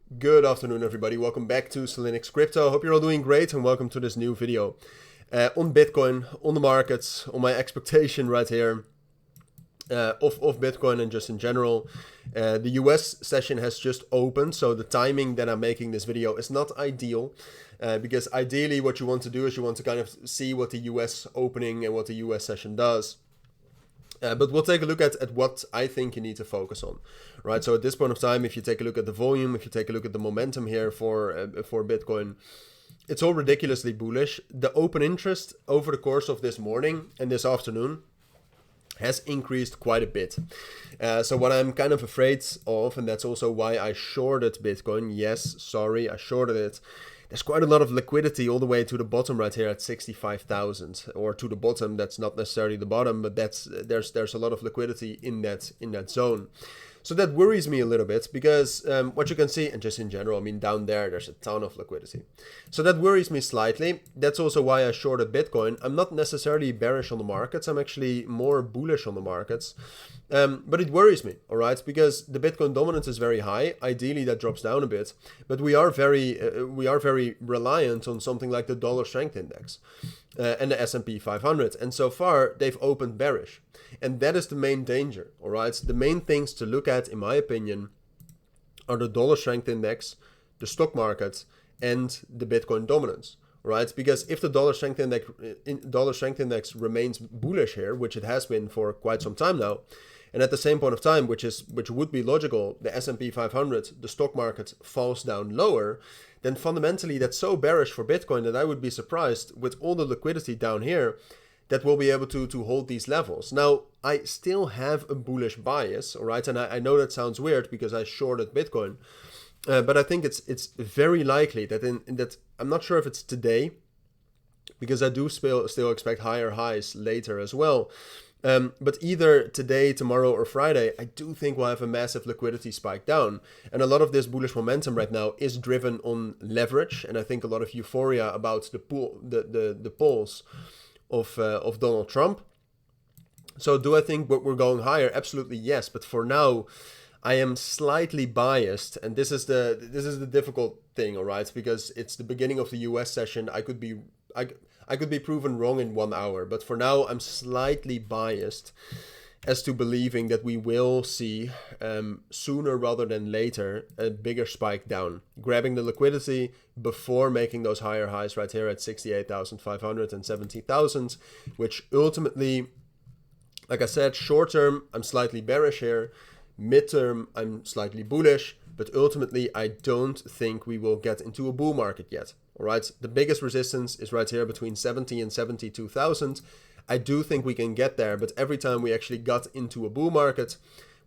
Good afternoon, everybody. Welcome back to Cilinix Crypto. Hope you're all doing great and welcome to this new video on Bitcoin, on the markets, on my expectation right here of Bitcoin and just in general. The US session has just opened, so the timing that I'm making this video is not ideal because ideally what you want to do is you want to kind of see what the US opening and what the US session does. But we'll take a look at what I think you need to focus on, right? So at this point of time, if you take a look at the volume, if you take a look at the momentum here for Bitcoin, it's all ridiculously bullish. The open interest over the course of this morning and this afternoon has increased quite a bit. So what I'm kind of afraid of, and that's also why I shorted Bitcoin. Yes, sorry, I shorted it. There's quite a lot of liquidity all the way to the bottom right here at 65,000, or to the bottom. That's not necessarily the bottom, but there's a lot of liquidity in that zone. So that worries me a little bit because what you can see, and just in general, I mean, down there's a ton of liquidity. So that worries me slightly. That's also why I shorted Bitcoin. I'm not necessarily bearish on the markets. I'm actually more bullish on the markets. But it worries me, all right, because the Bitcoin dominance is very high. Ideally, that drops down a bit, but we are very reliant on something like the dollar strength index and the S&P 500. And so far, they've opened bearish. And that is the main danger, all right? The main things to look at, in my opinion, are the dollar strength index, the stock market, and the Bitcoin dominance, right? Because if the dollar strength index remains bullish here, which it has been for quite some time now, and at the same point of time, which would be logical, the S&P 500, the stock market falls down lower, then fundamentally that's so bearish for Bitcoin that I would be surprised with all the liquidity down here that we'll be able to hold these levels. Now, I still have a bullish bias, all right? And I know that sounds weird because I shorted Bitcoin, but I think it's very likely that in that, I'm not sure if it's today, because I do still expect higher highs later as well. But either today, tomorrow, or Friday, I do think we'll have a massive liquidity spike down. And a lot of this bullish momentum right now is driven on leverage, and I think a lot of euphoria about the polls of Donald Trump. So do I think we're going higher? Absolutely yes. But for now, I am slightly biased, and this is the difficult thing, all right? Because it's the beginning of the US session. I could be proven wrong in 1 hour, but for now I'm slightly biased as to believing that we will see sooner rather than later a bigger spike down, grabbing the liquidity before making those higher highs right here at 68,500 and 70,000, which ultimately, like I said, short term I'm slightly bearish here, midterm I'm slightly bullish, but ultimately I don't think we will get into a bull market yet. All right, the biggest resistance is right here between 70 and 72,000. I do think we can get there, but every time we actually got into a bull market,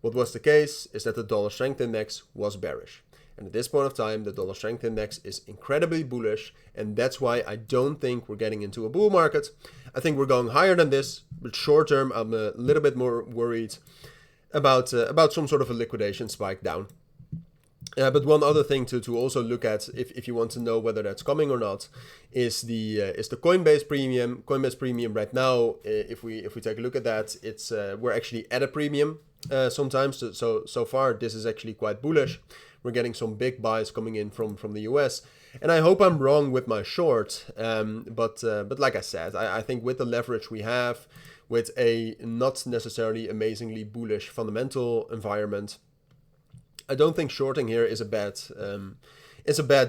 what was the case is that the dollar strength index was bearish. And at this point of time, the dollar strength index is incredibly bullish, and that's why I don't think we're getting into a bull market. I think we're going higher than this, but short term, I'm a little bit more worried about some sort of a liquidation spike down. But one other thing to also look at, if you want to know whether that's coming or not, is the Coinbase premium. Coinbase premium right now, if we take a look at that, it's we're actually at a premium sometimes. So far, this is actually quite bullish. We're getting some big buys coming in from the US, and I hope I'm wrong with my short. But like I said, I think with the leverage we have, with a not necessarily amazingly bullish fundamental environment, I don't think shorting here is a bad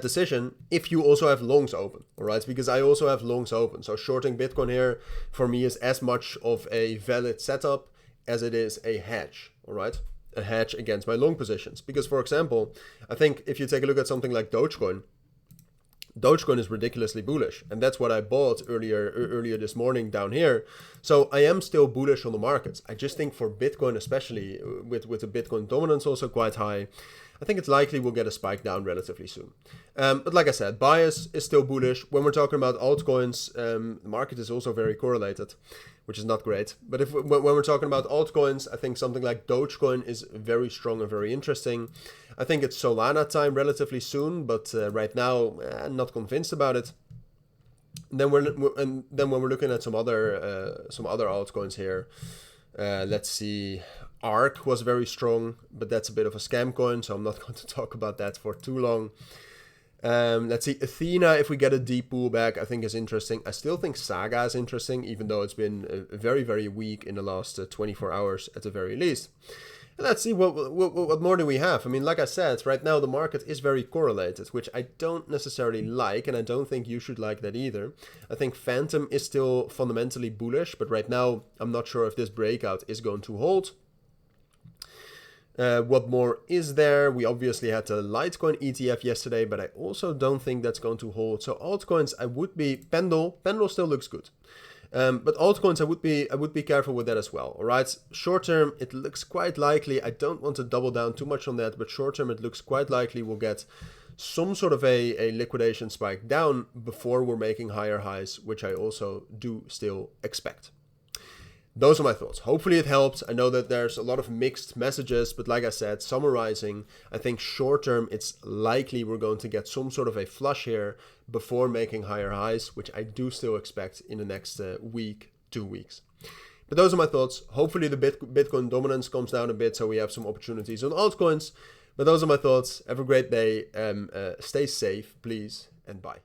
decision if you also have longs open, all right? Because I also have longs open. So shorting Bitcoin here for me is as much of a valid setup as it is a hedge, all right? A hedge against my long positions. Because, for example, I think if you take a look at something like Dogecoin is ridiculously bullish, and that's what I bought earlier this morning down here. So I am still bullish on the markets. I just think for Bitcoin, especially with the Bitcoin dominance also quite high, I think it's likely we'll get a spike down relatively soon. But like I said, bias is still bullish. When we're talking about altcoins, the market is also very correlated, which is not great. But when we're talking about altcoins, I think something like Dogecoin is very strong and very interesting. I think it's Solana time relatively soon, but right now I'm not convinced about it. And then when we're looking at some other altcoins here, let's see. ARK was very strong, but that's a bit of a scam coin, so I'm not going to talk about that for too long. Let's see, Athena, if we get a deep pullback, I think is interesting. I still think Saga is interesting, even though it's been very, very weak in the last 24 hours at the very least. And let's see what more do we have. I mean, like I said, right now the market is very correlated, which I don't necessarily like, and I don't think you should like that either. I think Phantom is still fundamentally bullish, but right now I'm not sure if this breakout is going to hold. What more is there? We obviously had the Litecoin ETF yesterday, but I also don't think that's going to hold. So altcoins, I would be Pendle still looks good. But altcoins, I would be careful with that as well. All right, short term, it looks quite likely. I don't want to double down too much on that, but short term, it looks quite likely we'll get some sort of a liquidation spike down before we're making higher highs, which I also do still expect. Those are my thoughts. Hopefully it helps. I know that there's a lot of mixed messages, but like I said, summarizing, I think short term, it's likely we're going to get some sort of a flush here before making higher highs, which I do still expect in the next week, 2 weeks. But those are my thoughts. Hopefully the Bitcoin dominance comes down a bit so we have some opportunities on altcoins. But those are my thoughts. Have a great day. Stay safe, please, and bye.